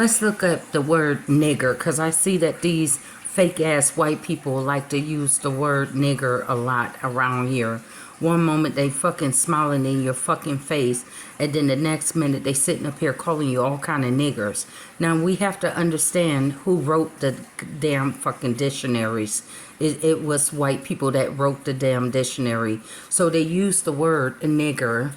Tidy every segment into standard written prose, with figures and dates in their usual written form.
Let's look up the word nigger, because I see that these fake ass white people like to use the word nigger a lot around here. One moment they fucking smiling in your fucking face, and then the next minute they sitting up here calling you all kind of niggers. Now we have to understand who wrote the damn fucking dictionaries. It was white people that wrote the damn dictionary. So they used the word nigger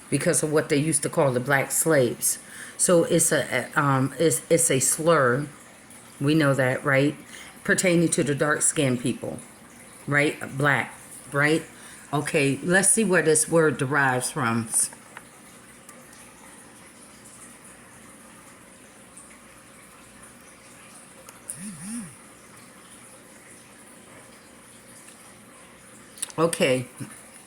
because of what they used to call the black slaves. So it's a slur. We know that, right? Pertaining to the dark skinned people, right? Black, right? Okay, let's see where this word derives from. Okay,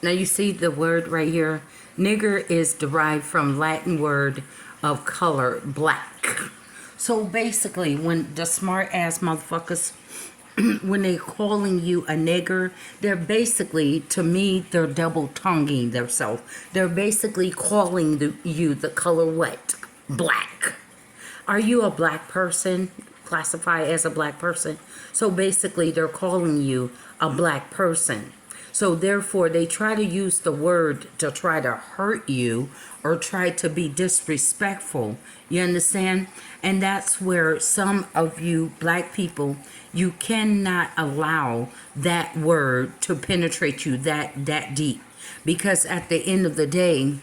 now you see the word right here. Nigger is derived from Latin word of color, black. So basically, when the smart ass motherfuckers, when they calling you a nigger, they're basically, to me, they're double tonguing themselves. They're basically calling you the color what? Black. Are you a black person? Classify as a black person? So basically, they're calling you a black person. So therefore, they try to use the word to try to hurt you or try to be disrespectful. You understand? And that's where some of you black people, you cannot allow that word to penetrate you that deep. Because at the end of the day,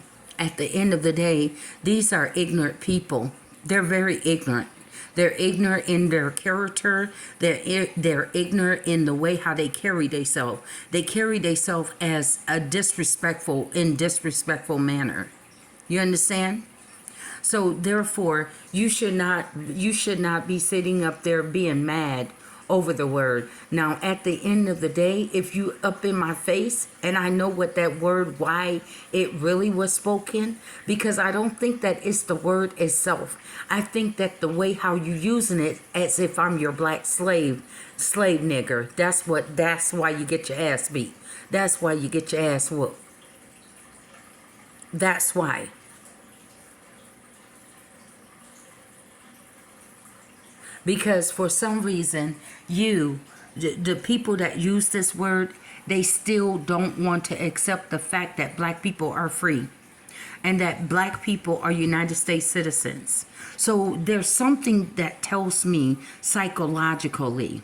these are ignorant people. They're very ignorant. They're ignorant in their character. They're ignorant in the way how they carry themselves. They carry themselves as a disrespectful manner. You understand? So therefore, you should not be sitting up there being mad over the word. Now, at the end of the day, if you up in my face and I know what that word, why it really was spoken, because I don't think that it's the word itself. I think that the way how you using it as if I'm your black slave nigger. That's why you get your ass beat. That's why you get your ass whooped. That's why. Because for some reason, the people that use this word, they still don't want to accept the fact that black people are free and that black people are United States citizens. So there's something that tells me psychologically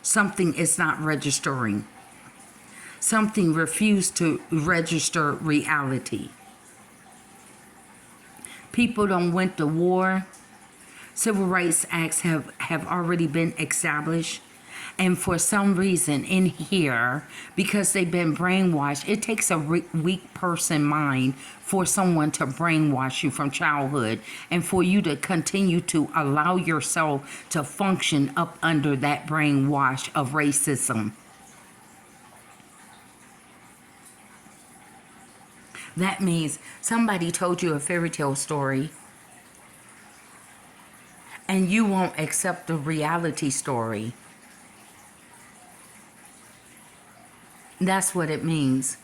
something is not registering. Something refused to register reality. People don't went to war. Civil rights acts have already been established. And for some reason in here, because they've been brainwashed, it takes a weak person mind for someone to brainwash you from childhood and for you to continue to allow yourself to function up under that brainwash of racism. That means somebody told you a fairy tale story and you won't accept the reality story. That's what it means.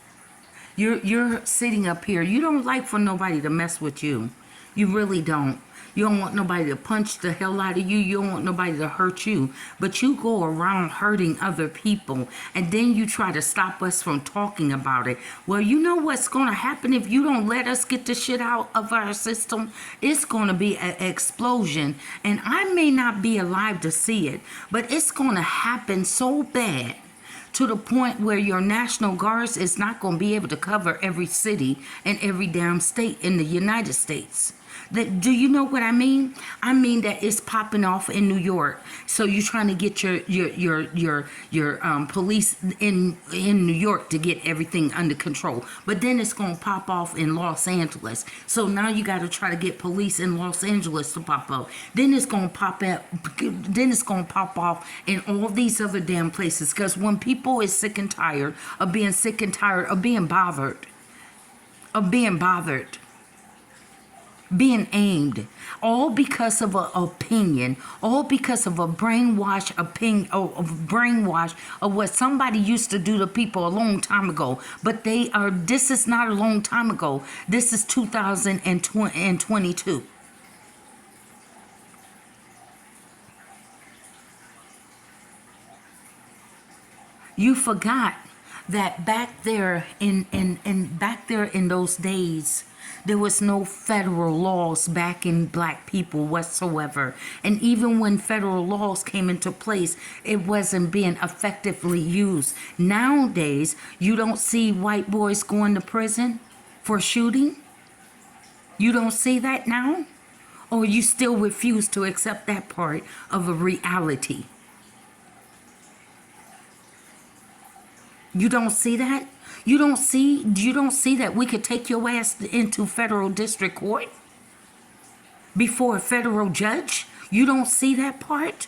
You're sitting up here. You don't like for nobody to mess with you. You really don't. You don't want nobody to punch the hell out of you. You don't want nobody to hurt you. But you go around hurting other people. And then you try to stop us from talking about it. Well, you know what's going to happen if you don't let us get the shit out of our system? It's going to be an explosion. And I may not be alive to see it. But it's going to happen so bad to the point where your National Guards is not going to be able to cover every city and every damn state in the United States. Do you know what I mean? I mean that it's popping off in New York. So you're trying to get your police in New York to get everything under control. But then it's going to pop off in Los Angeles. So now you got to try to get police in Los Angeles to pop up. Then it's going to pop up. Then it's going to pop off in all these other damn places. Because when people is sick and tired of being sick and tired of being bothered, being aimed, all because of an opinion, all because of a brainwash opinion, brainwash of what somebody used to do to people a long time ago. But this is not a long time ago. This is 2022. You forgot that back there in those days, there was no federal laws backing black people whatsoever. And even when federal laws came into place, it wasn't being effectively used. Nowadays, you don't see white boys going to prison for shooting. You don't see that now? Or you still refuse to accept that part of a reality? You don't see that? You don't see that we could take your ass into federal district court before a federal judge? You don't see that part?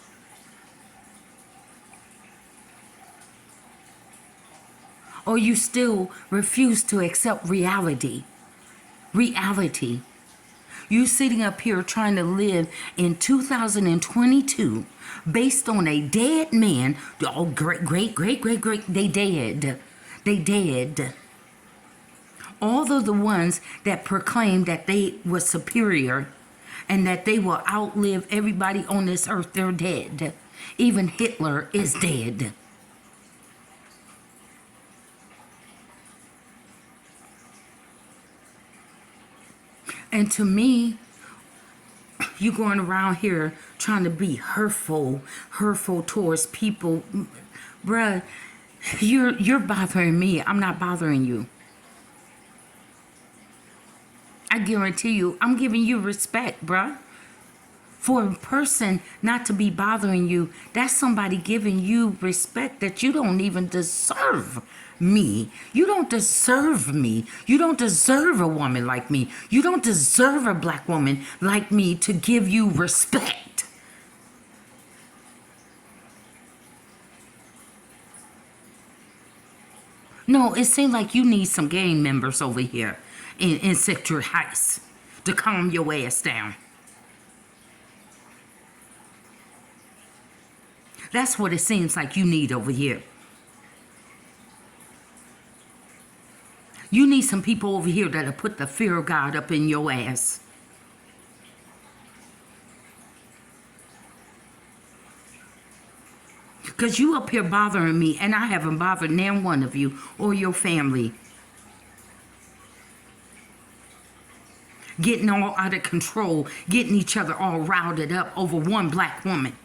Or you still refuse to accept reality? Reality. You sitting up here trying to live in 2022 based on a dead man. Oh, great. They dead. They dead. All of the ones that proclaimed that they were superior and that they will outlive everybody on this earth, they're dead. Even Hitler is dead. And to me, you going around here trying to be hurtful towards people, bruh. You're bothering me. I'm not bothering you. I guarantee you, I'm giving you respect, bruh. For a person not to be bothering you, that's somebody giving you respect that you don't even deserve. Me. You don't deserve me. You don't deserve a woman like me. You don't deserve a black woman like me to give you respect. No, it seems like you need some gang members over here in Sector Heights to calm your ass down. That's what it seems like you need over here. You need some people over here that'll put the fear of God up in your ass. Because you up here bothering me, and I haven't bothered near one of you or your family. Getting all out of control, getting each other all routed up over one black woman.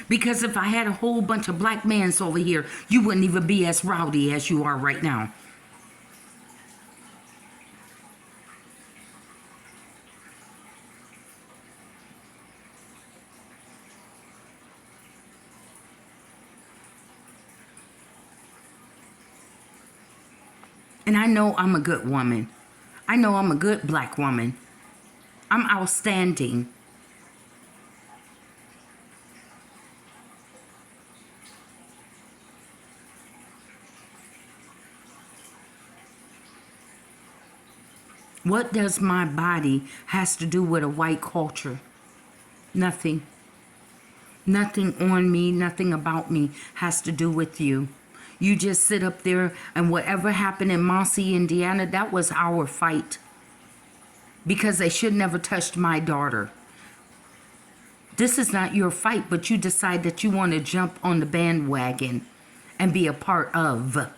Because if I had a whole bunch of black mans over here, you wouldn't even be as rowdy as you are right now. And I know I'm a good woman. I know I'm a good black woman. I'm outstanding. What does my body has to do with a white culture? Nothing. Nothing on me, nothing about me has to do with you. You just sit up there, and whatever happened in Muncie, Indiana, that was our fight. Because they should never touched my daughter. This is not your fight, but you decide that you want to jump on the bandwagon and be a part of.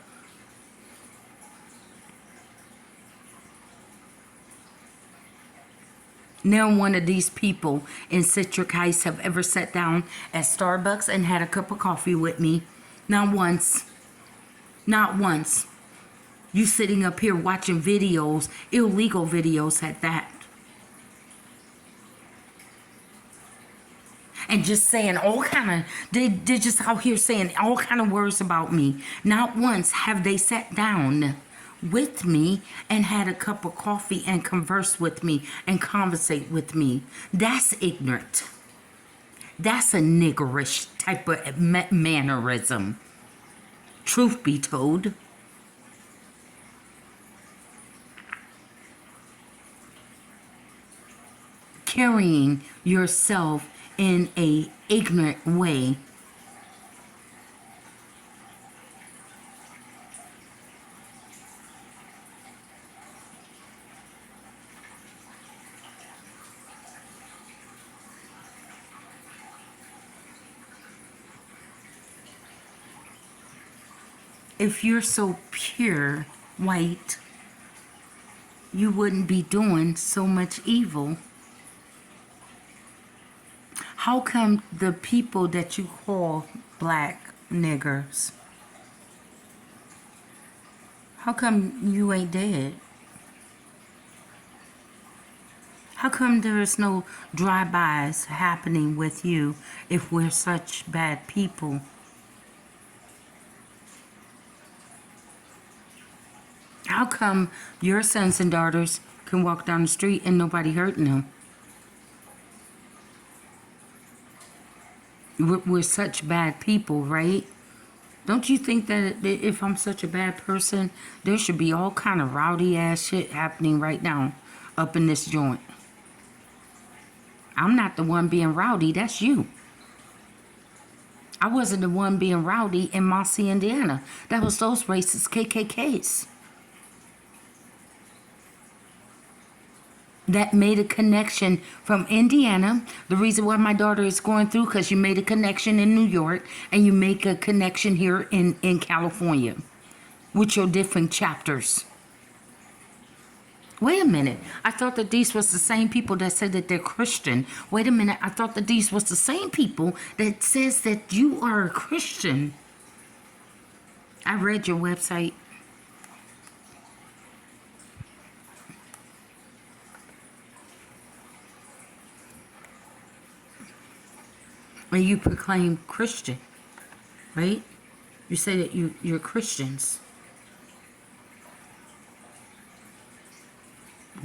Now one of these people in Citric Heights have ever sat down at Starbucks and had a cup of coffee with me. Not once. Not once. You sitting up here watching videos, illegal videos at that. And just saying all kind of, they're just out here saying all kind of words about me. Not once have they sat down with me and had a cup of coffee and converse with me and conversate with me. That's ignorant. That's a niggerish type of mannerism. Truth be told. Carrying yourself in a ignorant way. If you're so pure white, you wouldn't be doing so much evil. How come the people that you call black niggers, how come you ain't dead? How come there is no drive-bys happening with you if we're such bad people? How come your sons and daughters can walk down the street and nobody hurting them? We're such bad people, right? Don't you think that if I'm such a bad person, there should be all kind of rowdy ass shit happening right now up in this joint? I'm not the one being rowdy, that's you. I wasn't the one being rowdy in Mossy, Indiana. That was those racist KKKs. That made a connection from Indiana. The reason why my daughter is going through, because you made a connection in New York and you make a connection here in California with your different chapters. Wait a minute. I thought that these was the same people that said that they're Christian. Wait a minute. I thought that these was the same people that says that you are a Christian. I read your website. And you proclaim Christian, right? You say that you're Christians.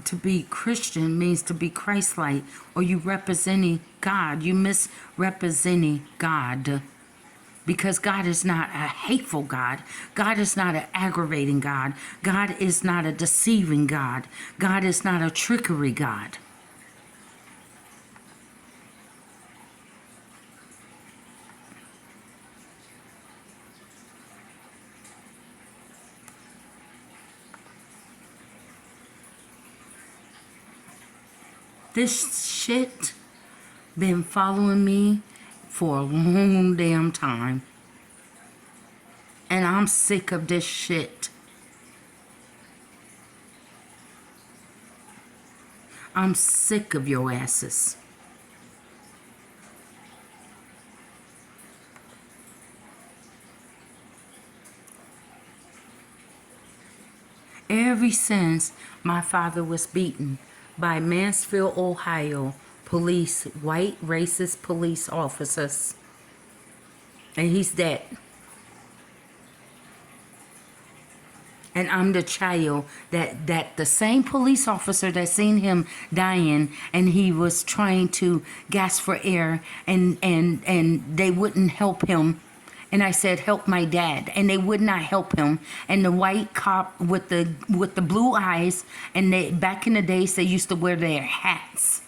To be Christian means to be Christ-like, or you representing God. You misrepresenting God, because God is not a hateful God. God is not an aggravating God. God is not a deceiving God. God is not a trickery God. This shit been following me for a long damn time. And I'm sick of this shit. I'm sick of your asses. Ever since my father was beaten by Mansfield, Ohio police, white racist police officers, and he's dead. And I'm the child that the same police officer that seen him dying, and he was trying to gasp for air, and they wouldn't help him. And I said, help my dad. And they would not help him. And the white cop with the blue eyes, and they, back in the days, they used to wear their hats.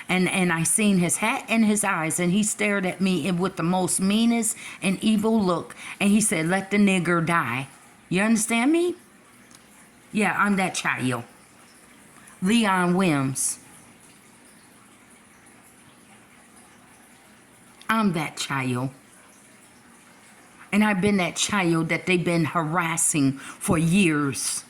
And I seen his hat and his eyes, and he stared at me with the most meanest and evil look. And he said, let the nigger die. You understand me? Yeah, I'm that child. Leon Wims. I'm that child. And I've been that child that they've been harassing for years.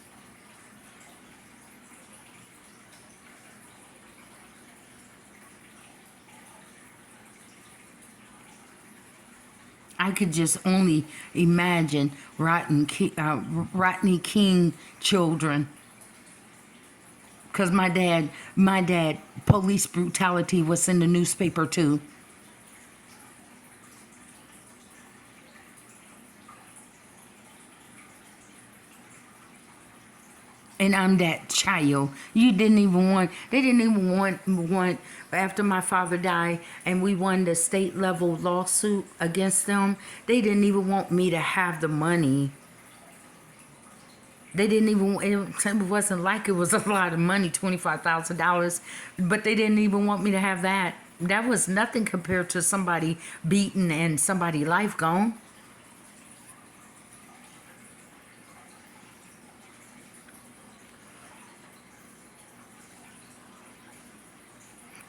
I could just only imagine Rodney King children. Because my dad, police brutality was in the newspaper too. And I'm that child. They didn't even want, after my father died and we won the state level lawsuit against them, they didn't even want me to have the money. They didn't even, it wasn't like it was a lot of money, $25,000, but they didn't even want me to have that. That was nothing compared to somebody beaten and somebody's life gone.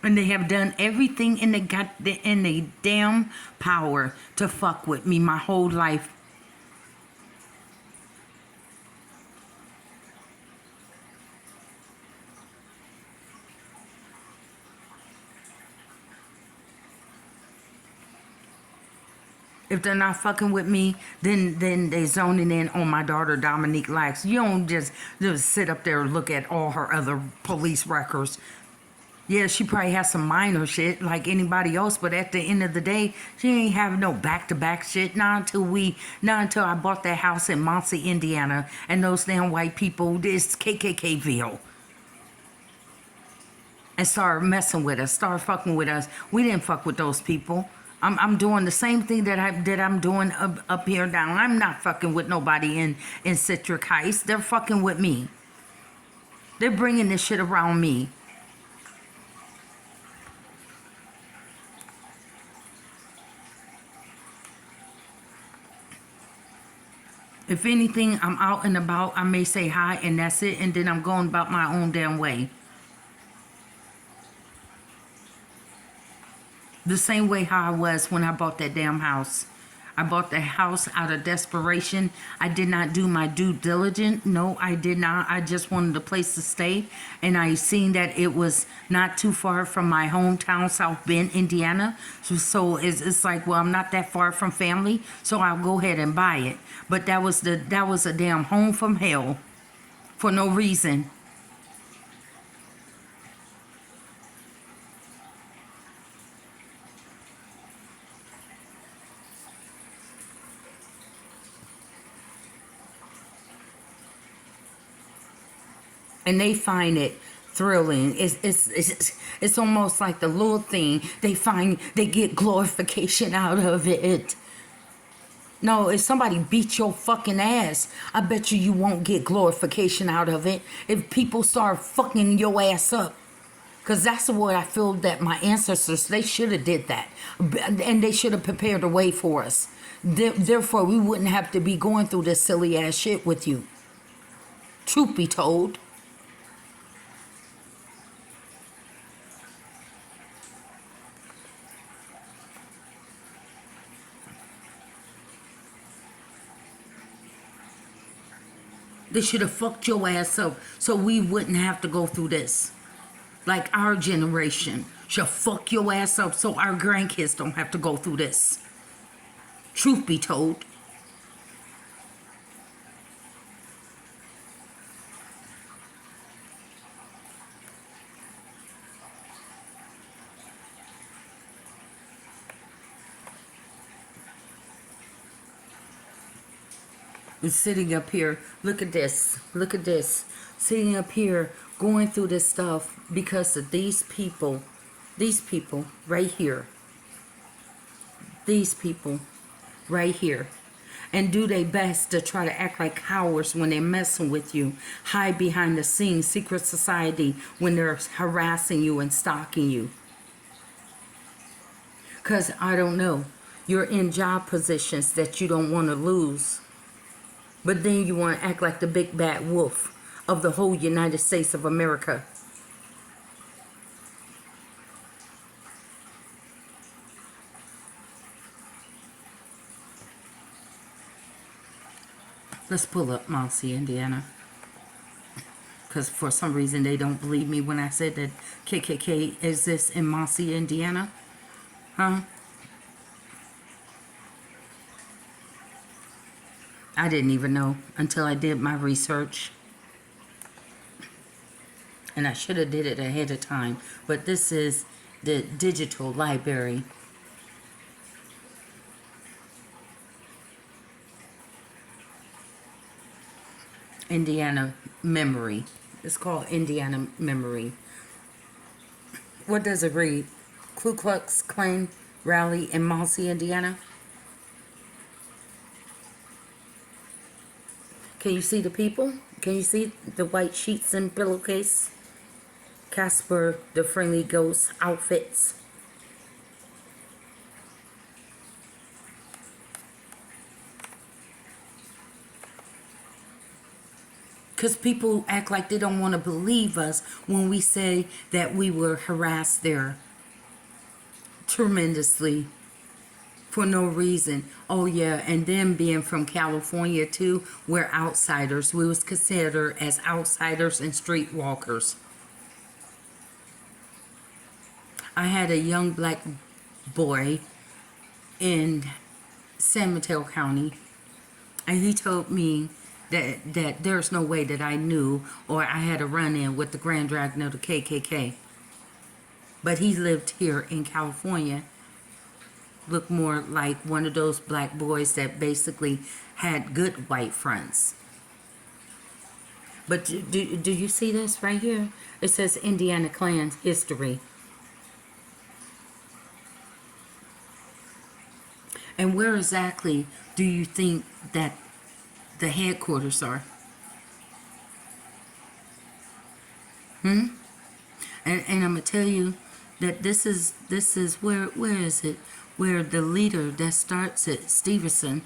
And they have done everything in the damn power to fuck with me my whole life. If they're not fucking with me, then they zoning in on my daughter Dominique Lax. You don't just sit up there and look at all her other police records. Yeah, she probably has some minor shit like anybody else, but at the end of the day, she ain't having no back-to-back shit. Not until I bought that house in Muncie, Indiana, and those damn white people, this KKKville, and started messing with us, started fucking with us. We didn't fuck with those people. I'm doing the same thing that I'm doing up here down. I'm not fucking with nobody in Citric Heights. They're fucking with me. They're bringing this shit around me. If anything, I'm out and about. I may say hi and that's it, and then I'm going about my own damn way. The same way how I was when I bought that damn house. I bought the house out of desperation. I did not do my due diligence. No, I did not. I just wanted a place to stay. And I seen that it was not too far from my hometown, South Bend, Indiana. So it's like, well, I'm not that far from family, so I'll go ahead and buy it. But that was a damn home from hell for no reason. And they find it thrilling. It's almost like the little thing they get glorification out of it. No, if somebody beat your fucking ass, I bet you won't get glorification out of it. If people start fucking your ass up, because that's what I feel that my ancestors, they should have did that, and they should have prepared a way for us. Therefore, we wouldn't have to be going through this silly ass shit with you. Truth be told. They should have fucked your ass up so we wouldn't have to go through this. Like our generation should fuck your ass up so our grandkids don't have to go through this. Truth be told. And sitting up here, look at this, sitting up here going through this stuff because of these people right here, these people right here, and do their best to try to act like cowards when they're messing with you, hide behind the scenes, secret society when they're harassing you and stalking you. Because I don't know, you're in job positions that you don't want to lose. But then you want to act like the big bad wolf of the whole United States of America. Let's pull up Muncie, Indiana. Because for some reason they don't believe me when I said that KKK exists in Muncie, Indiana. Huh? I didn't even know until I did my research. And I should have did it ahead of time. But this is the digital library. Indiana Memory. It's called Indiana Memory. What does it read? Ku Klux Klan rally in Muncie, Indiana. Can you see the people? Can you see the white sheets and pillowcase? Casper the Friendly Ghost outfits. Because people act like they don't want to believe us when we say that we were harassed there tremendously for no reason. Oh yeah, and then being from California too, we're outsiders. We was considered as outsiders and streetwalkers. I had a young black boy in San Mateo County, and he told me that there's no way that I knew or I had a run-in with the Grand Dragon of the KKK. But he lived here in California. Looked more like one of those black boys that basically had good white friends. But do you see this right here? It says Indiana Klan history. And where exactly do you think that the headquarters are? And I'm gonna tell you that this is where is it? Where the leader that starts it, Stevenson,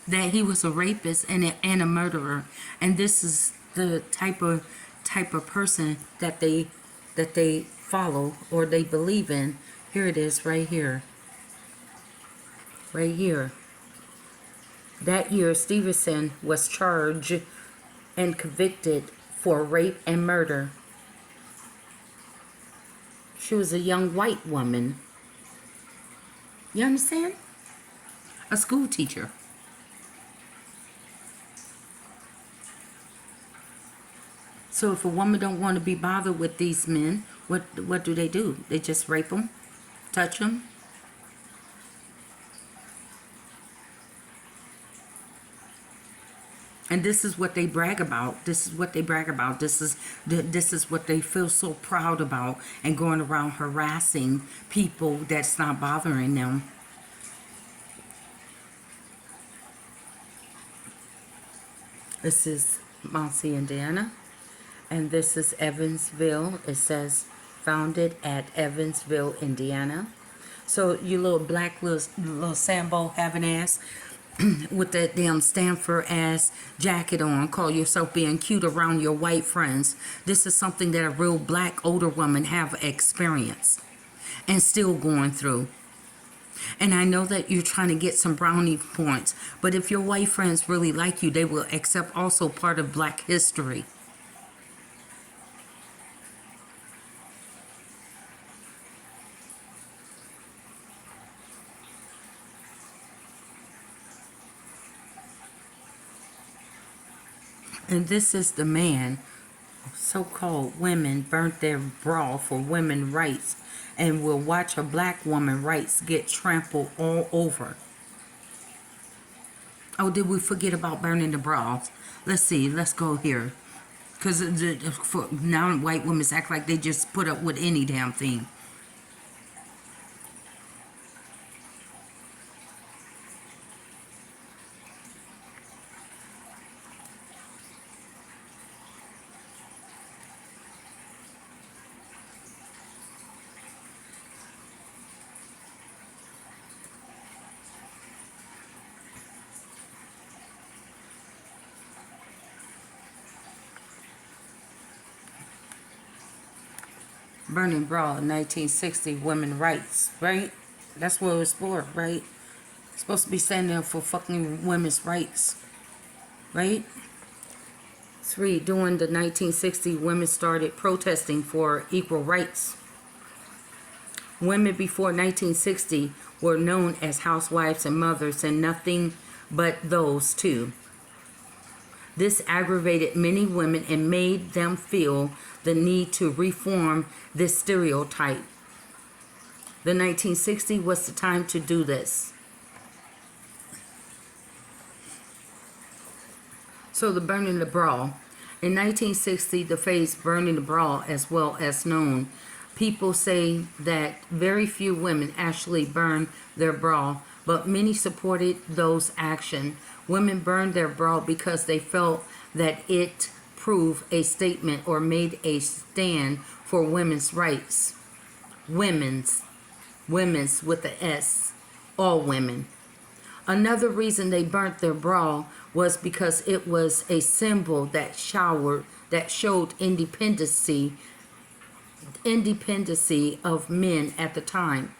that he was a rapist and a murderer, and this is the type of person that they follow or they believe in. Here it is, right here. Right here. That year, Stevenson was charged and convicted for rape and murder. She was a young white woman. You understand? A school teacher. So if a woman don't want to be bothered with these men, what do? They just rape them, touch them. And this is what they brag about. This is what they brag about. This is what they feel so proud about, and going around harassing people that's not bothering them. This is Muncie, Indiana, and this is Evansville. It says founded at Evansville, Indiana. So you little black little Sambo having ass with that damn Stanford ass jacket on, call yourself being cute around your white friends. This is something that a real black older woman have experienced and still going through. And I know that you're trying to get some brownie points, but if your white friends really like you, they will accept also part of black history. And this is the man, so-called women burnt their bra for women's rights and will watch a black woman's rights get trampled all over. Oh, did we forget about burning the bras? Let's see, let's go here. Because now white women act like they just put up with any damn thing. Burning bra in 1960, women's rights, right? That's what it was for, right? It's supposed to be standing up for fucking women's rights, right? 3. During the 1960s, women started protesting for equal rights. Women before 1960 were known as housewives and mothers and nothing but those two. This aggravated many women and made them feel the need to reform this stereotype. The 1960s was the time to do this. So the burning the bra. In 1960, the phrase burning the bra as well as known. People say that very few women actually burned their bra, but many supported those actions. Women burned their bra because they felt that it proved a statement or made a stand for women's rights. Women's with the S, all women. Another reason they burnt their bra was because it was a symbol that showed independency of men at the time.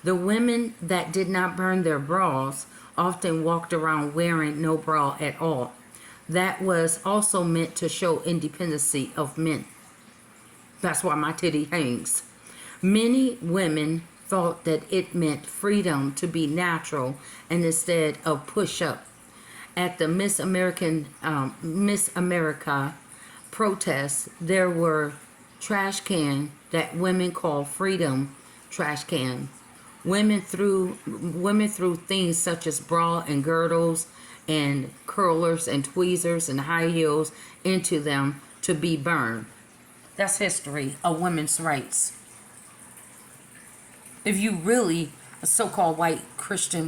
The women that did not burn their bras often walked around wearing no bra at all. That was also meant to show independency of men. That's why my titty hangs. Many women thought that it meant freedom to be natural and instead of push up. At the Miss America protests, there were trash cans that women call freedom trash cans. Women threw things such as bra and girdles and curlers and tweezers and high heels into them to be burned. That's history of women's rights. If you really a so-called white Christian